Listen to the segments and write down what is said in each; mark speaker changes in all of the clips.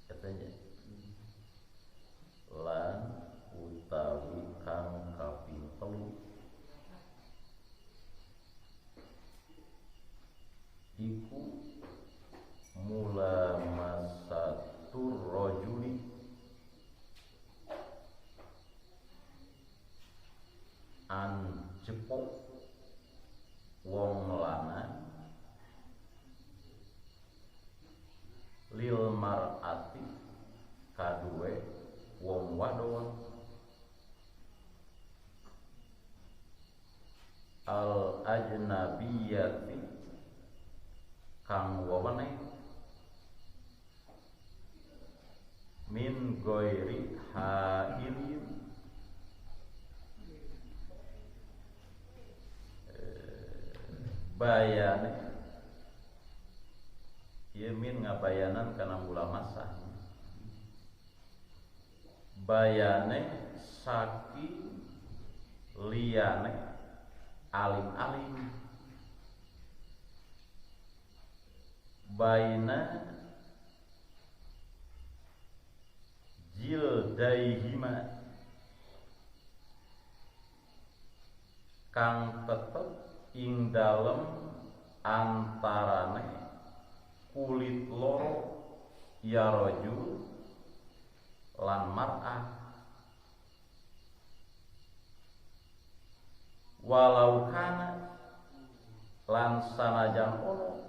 Speaker 1: Katanya lan utawi kang kaping telu iku mula masatur rajuli an jepuk wong lanang lil mar'ati kaduwe wong wadon al ajnabiyati kang wawene min ghairi hailin bayane ieu min ngabayanan kana mula masa bayane saking liyane alim-alim baina jildaihima kang tetep ing dalem antarane kulit loro ya rajul lan mar'ah walau kana lan sanajan ono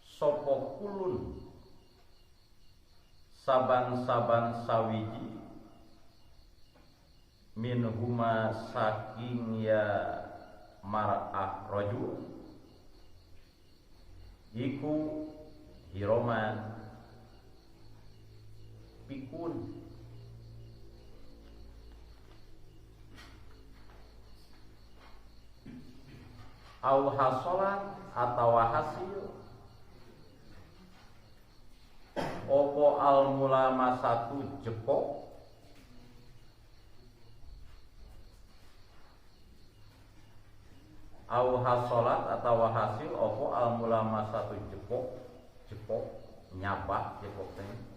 Speaker 1: sapa kulun saban-saban sawiji min huma saking ya mar'ah rajul iku hiroman pikun au hasolan atau hasil opo al mulama satu jepok au hasolat atau hasil opo al mulama satu jepok nyabak jepok teh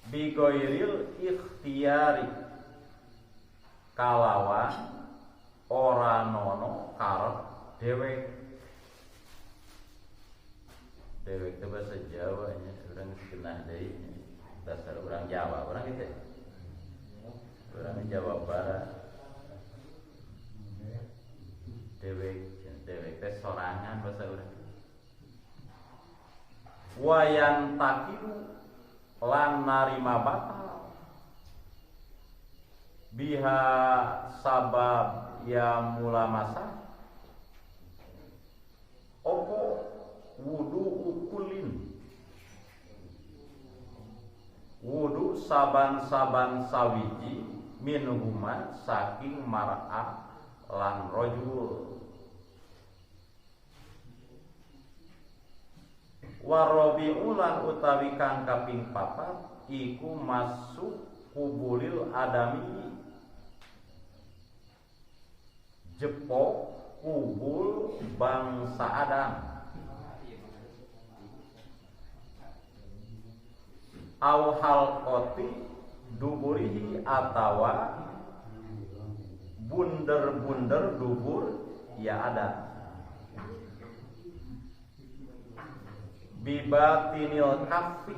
Speaker 1: bi ghairil ikhtiyari kalawan ora nono karep dewek itu bahasa Jawa nya orang kenah dari dasar orang Jawa orang gitu orang Jawa Barat dewek teh sorangan bahasa orang wayan takiru lan narima batal biha sabab ya mula masa opo wudu ukulin wudu saban-saban sawiji minuman saking mar'ah lan rajul warabi'u lan utawi kang kaping papat iku masuk kubulil adami jepok kubul bangsa Adam au halqati duburihi atawa bunder-bunder dubur ya ada bibatinil kafi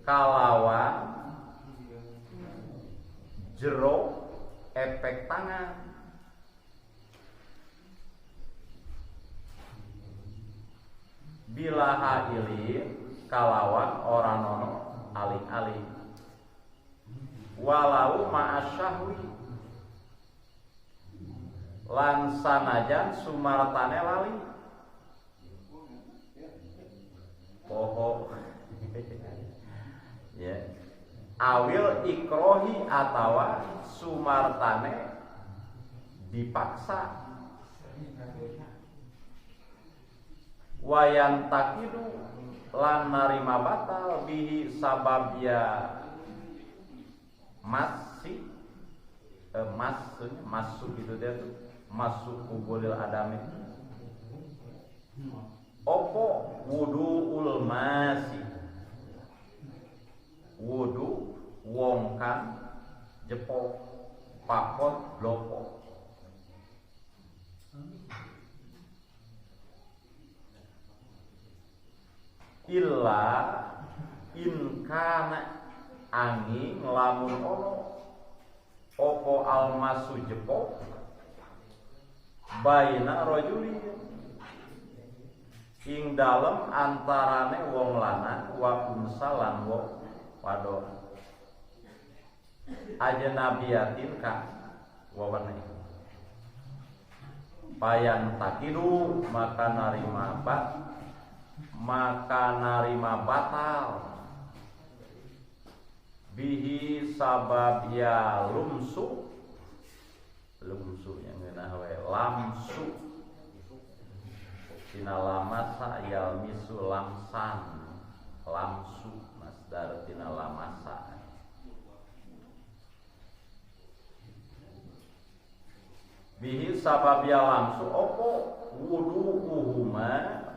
Speaker 1: kalawan jero efek tangan bila hailin kalawan orang nono aling-aling walau ma'asyahwi lan sanajan sumartane lali poho ya awil ikrohi atawa sumartane dipaksa wayan takidu lan narima batal bihi sababya masuk gitu dia tuh masuk kubulil adami opo wudu ulmasi wudu wong kan jepok pakot blopo illa inkana angin lamun ono opo almasu jepok baina rajuli ing dalem antarane wong lanang wa unsalan wong wadon ajnabiyatin ka wawane payan takidu maka narima batal bihi sabab ya lumsu yang ngeunah we lamsu tina lamasa yalmisu lamsan lamsu masdar tina lamasa bihi sabab ya lamsu opo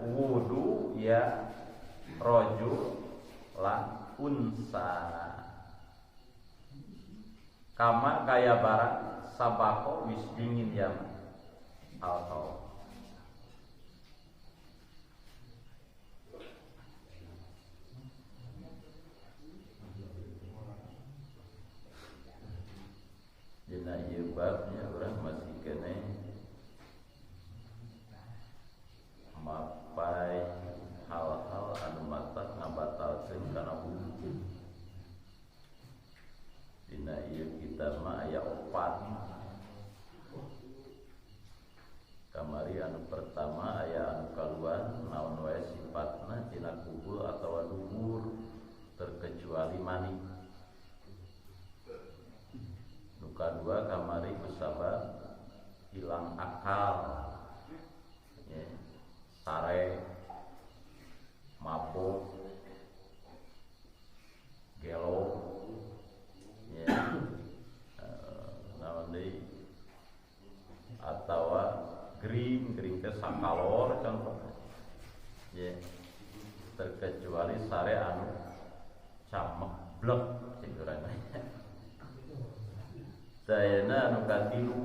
Speaker 1: wudu ya rojul lan unsa kama kaya barang sabako wis dingin ya alkohol dina ieu babnya urang masih kene mapai hal-hal anu matak ngabatalkeun kana wudu dina ieu kitab mah aya 4 kamari anu pertama aya anu kaluan naon wae sifatna tina kubul atawa dubur terkecuali mani nu kadua kamari kusabab hilang akal ya sare mabuk gelo ya naon deui atawa gering ke sakalor contohnya ya terkecuali sare anu camek blek cing urang sayana anu katilu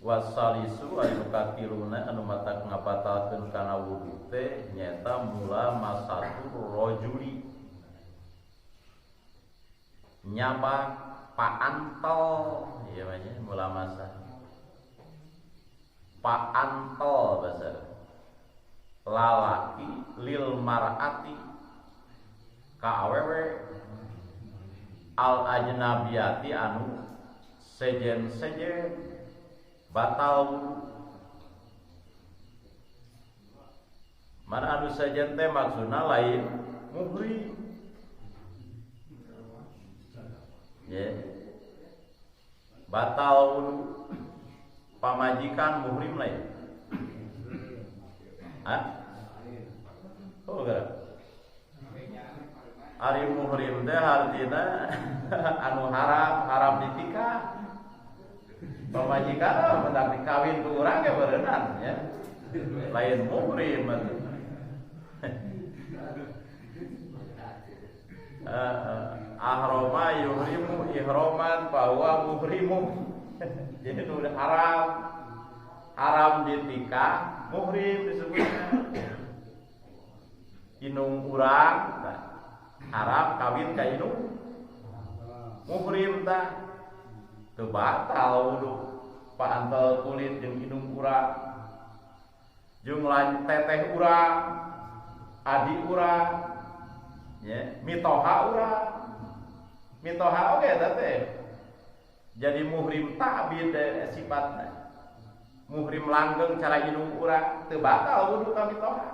Speaker 1: wasalisu anu katiluna anu matak ngabatalkeun kana wudu teh nyata mula masatu rojuli nyabak paantol ieu mah mula masa paantol bahasa lalaki lil mar'ati ka awewe al ajnabiyati anu sejen batal wudu mana anu sejen teh maksudna lain muhrim ya batal wudu pamajikan muhrim lain oh gara ari muhrim teh artina anu haram ditikah pamajikan mendak dikawin ku urang ge beureunan ya lain muhrim ahroma yuhrimu ihroman bahwa muhrimu jadi itu udah haram ditikah muhrim disebutnya inung urang haram kawin ka inung muhrim tah teu batal wudu paantel kulit jeung inung urang jeung lain teteh urang adik urang ya mitoha urang mitoha oge eta teh jadi muhrim ta'bid sifatna. Muhrim langgeng cara inung urang teu batal wudu ka mitoha.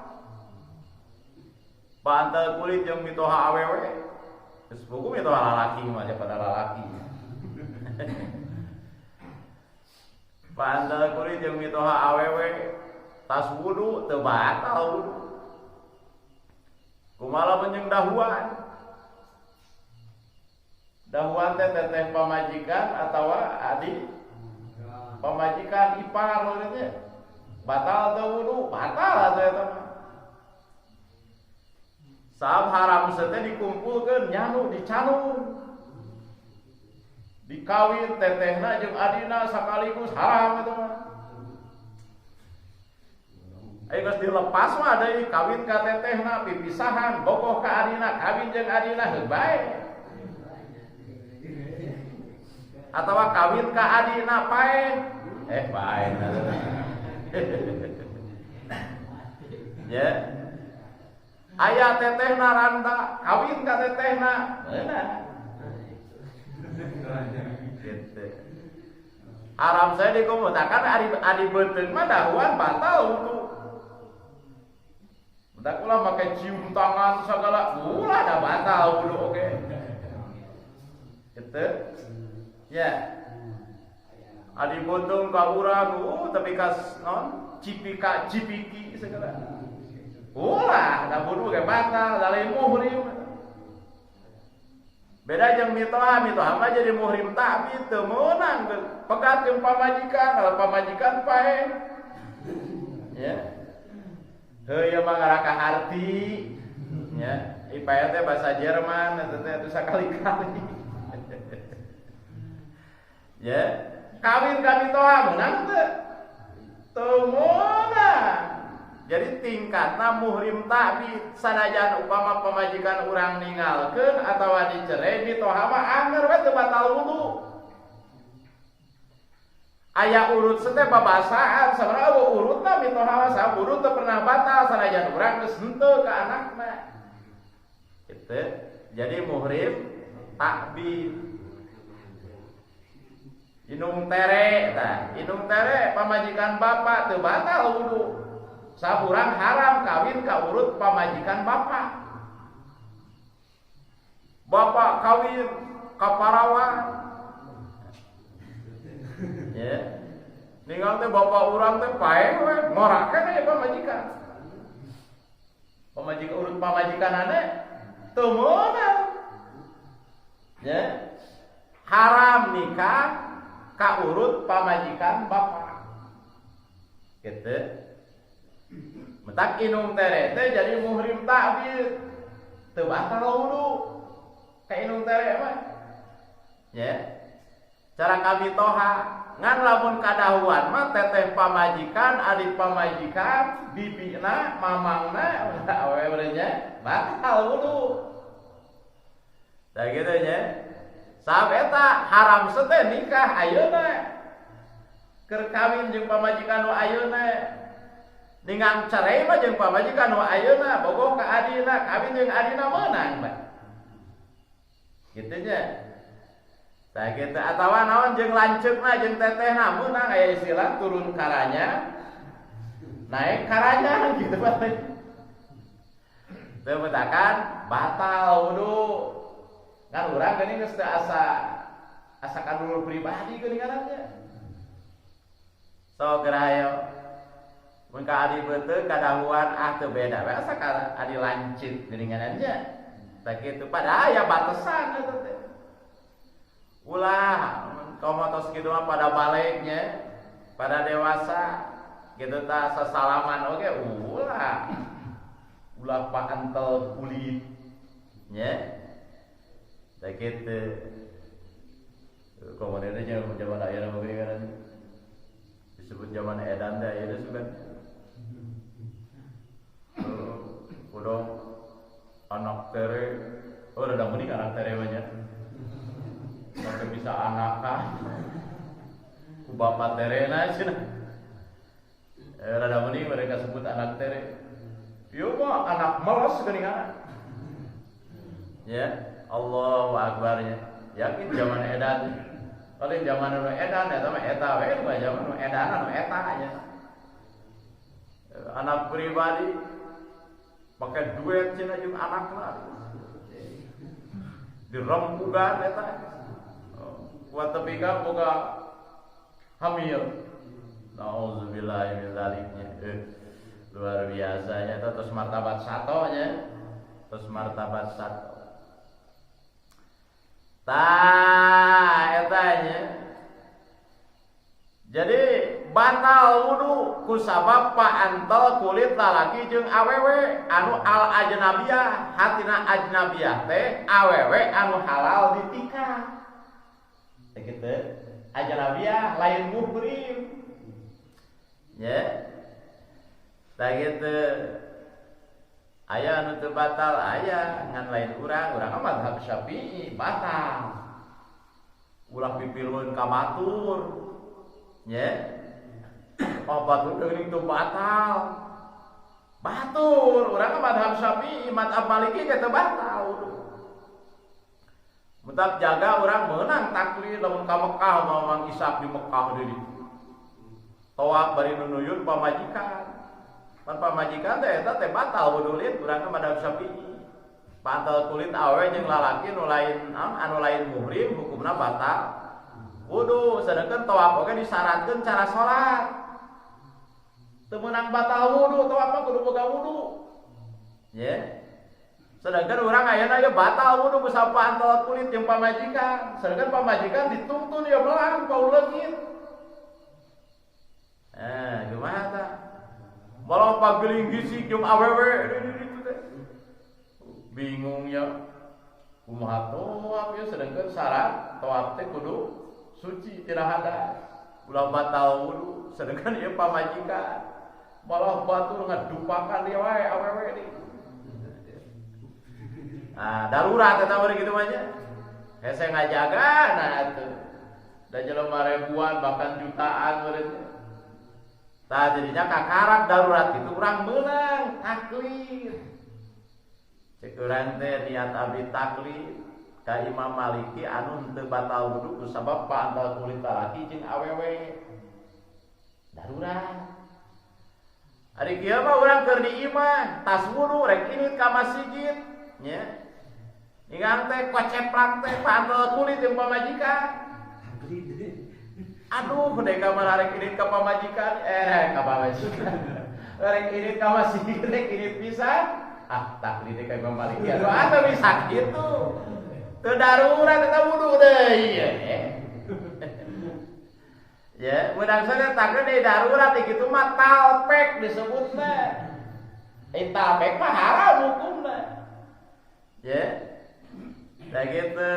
Speaker 1: Pantel kulit jeung mitoha awewe. Geus buku mitoha lalaki mah pada lalaki. Pantel kulit jeung mitoha awewe tas wudu teu batal wudu. Kumaha mun jeung dahuan? Dahuan teh teteh pamajikan atawa adik pamajikan ipar urangnya batal teu wudu, batal atuh eta mah. Sab haram teh dikumpulkeun nyanu dicanun. Dikawin tetehna jeung adina sakaligus haram eta mah. Ayo geus dilepas mah deui kawin ka tetehna pipisahan, bogoh ka adina, kawin jeung adina heuh bae. Atawa kawin ka adina pae bae. Ya. Aya tetehna randa, kawin ka tetehna. Beunah. Gitu. Haram saya dikomutakan adi beuteung mah dahuan batal wudu. Budak ulah make cium tangan segala, ulah da batal wudu oge. Gitu. Ya. Adi beuteung ka urang, tapi kas non cipika cipiki segala. Ulah da wudu ge batal, da lain muhrim. Beda jeung mitoha mah jadi muhrim ta'bid teu meunang pegat jeung pamajikan, kalau pamajikan pae. Ya. Heuh mah ngaraka harti. Ya, ipae teh bahasa Jerman eta teh sakali-kali. Ya, kawin ka mitoha meunang teu? Teu meunang. Jadi tingkatna muhrim ta'bid sanajan upama pamajikan urang ninggalkeun atawa dicerai mitoha mah anger we teu batal wudu. Aya urut teh babasaan sabaraha urutna mitoha mah sa urut teu pernah batal sanajan urang geus henteu ka anakna. Kitu. Jadi muhrim ta'bid. Inung tere tah, inung tere pamajikan bapa teu batal wudu. Saburang haram kawin ka urut pamajikan bapak. Bapak kawin ka parawan. Ya. Ninggal teh bapak urang teh pae we ngorakeun aya pamajikan. Pamajikan urut pamajikanana teu meunang. Ya. Haram nikah ka urut pamajikan bapak. Gitu. Mentak inung tere teh jadi muhrim ta'bid teu batal wudu ka inung tere mah. Ya. Cara kamitoha ngan lamun kadahuan mah teteh pamajikan, adik pamajikan, bibina, mamangna awewe nya batal wudu. Da kitu nya. Sabab eta haram teh nikah ayeuna. Keur kawin jeung pamajikan nu ayeuna. Dengan cerai mah jeung pamajikan nu ayeuna bogoh ka adina, kawin jeung adina meunang mah. Kitu nya. Tah kitu atawa naon jeung lanceukna jeung tetehna meunang aya istilah turun karanya, naik karanya gitu mah. Teu betakan batal wudu. Kan urang geuning geus teu asa kadulur pribadi geuningannya. So gerahayo mun ka adi beuteung kadahuan teu beda we asa ka adi lancit geuningannya. Tah kitu padahal aya batasan eta teh. Ulah komotos kitu mah pada baliknya pada dewasa kitu tah sasalaman oge ulah paantel kulit nya. Tah kitu komodeuna zaman ayeuna mah geuningan disebut zaman edan teh ayeuna sugan. Udah anak tere, udah mending anak tere banyak. Sampai bisa anakah, ku bapak tere na cina. Rada mending mereka sebut anak tere. Yo mah anak malas geuningan. Ya, Allahu Akbarnya. Yakin zaman edan. Paling zaman nu edan eta mah eta we nu zaman nu edan nu eta aja. Anak pribadi pakai duit cenah jeung anakna. Dirempugan eta. Kuat tepika boga hamil. Nauzubillahi min zaliknya. Luar biasanya terus martabat sato nya. Terus martabat sato. Eta nya. Jadi batal wudu kusabab paantol kulit lalaki jeung awewe anu al ajnabiyah hatina ajnabiyah teh awewe anu halal ditika. Kitu ajnabiyah lain muhrim. Ya. Tah kitu aya anu teu batal aya ngan lain urang mah mazhab Syafi'i batal. Ulah pipilun ka batur. Ya, batur geuning teu batal. Batur, urang mah mazhab Syafi'i, mazhab Maliki teh batal. Mutak jaga urang meunang taklid lamun ka Mekah Mang Ishaq di Mekah deui. Tawaf bari nunuyun pamajikan. Pan pamajikan teh eta teh batal wudulit urang mah mazhab Syafi'i. Pantal kulit awe jeung lalaki nu lain muhrim hukumna batal. Wudu, sedangkan tawaf oge disyaratkeun cara salat. Teu meunang batal wudu, tawaf mah kudu boga wudu. Ye. Sedangkan urang ayeuna ye batal wudu ku sapantal kulit jeung pamajikan. Sedangkan pamajikan dituntun ya melang paul leungit. Kumaha tah? Malah pageling gisik jeung awewe ditu teh. Bingung ya. Kumaha tawaf ya sedangkan syarat tawaf teh kudu suci tidak hadas, ulah batal wudu, sedangkan ieu pamajikan malah batur ngadupakan dia wae awewe deui. Darurat eta bari kitu mah nya. Hese ngajaga nah atuh. Da jelema ribuan bahkan jutaan meureun. Tah jadinya kakarak darurat itu urang meunang taklid. Cek urang teh niat abdi taklid ka Imam Maliki anu teu batal wudu kusabab paantal kulit lalaki jeung awewe. Darurat. Ari kieu mah urang keur di imah, tas wudu rek init ka masjid nya. Ingan teh koceprak teh paantal kulit jeung pamajikan. Aduh, pendeka mah rek init ka pamajikan, ka pamajikan. Rek init ka masjid rek init pisan. Taklid ka Imam Maliki atuh bisa kitu. Teu darurat eta wudu deui ya. Menang sana takna deui darurat kitu mah talpek disebutna. Talpek mah haram hukumna. Ya. Da kitu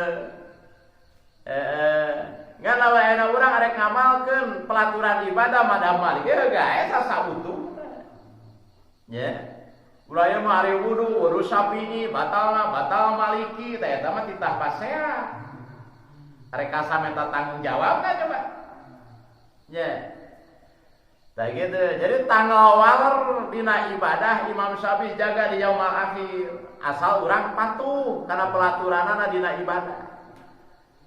Speaker 1: ngan aweuna urang arek ngamalkeun pelaturan ibadah madhab Maliki gae sasabutuhna. Ya. Ulaya mah ari wudu Syafi'i batal Maliki teh eta mah titah paseah. Arek kasameta tanggung jawabna coba. Nya. Tah kitu. Jadi tanggal waler dina ibadah Imam Syafi'i jaga di yaumul akhir. Asal urang patuh kana pelaturanana dina ibadah.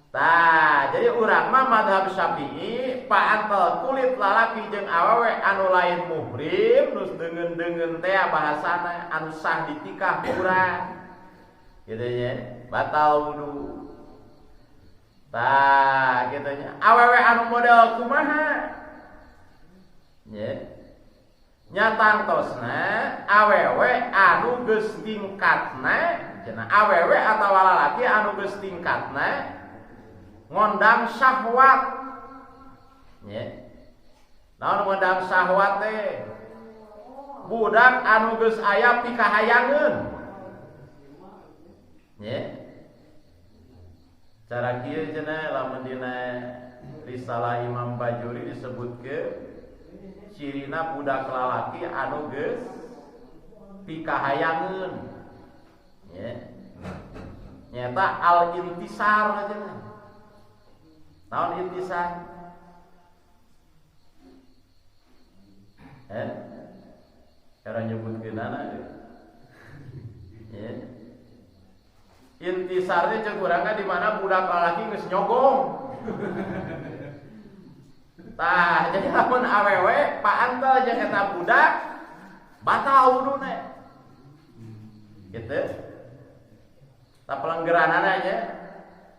Speaker 1: Tah, jadi urang mah mazhab Syafi'i paantel kulit lalaki jeung awewe anu lain muhrim nus deungeun-deungeun teh bahasana anu sah ditikah urang. Kitu nya, batal wudu. Tah, kitu nya. Awewe anu model kumaha? Nya. Nyatantosna awewe anu geus tingkatna, cenah awewe atawa lalaki anu geus tingkatna ngondang syahwat. Nya. Naon ngondang syahwat teh? Budak anu geus aya pikahayangeun. Nya. Cara kieu cenah lamun dina risalah Imam Bajuri disebutkeun cirina budak lalaki anu geus pikahayangeun. Nya. Nyata al-intisar cenah. Naon intisar? Cara nyebutkeunana. Ya. Intisar teh ceuk urang di mana budak lalaki geus nyogong. Tah jadi lamun awewe paantel jeung eta budak batal wuduna. Gitu. Tah pelenggeranana aja.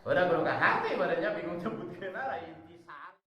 Speaker 1: Udah kudu ka hati badannya bingung nyebutkeun lain.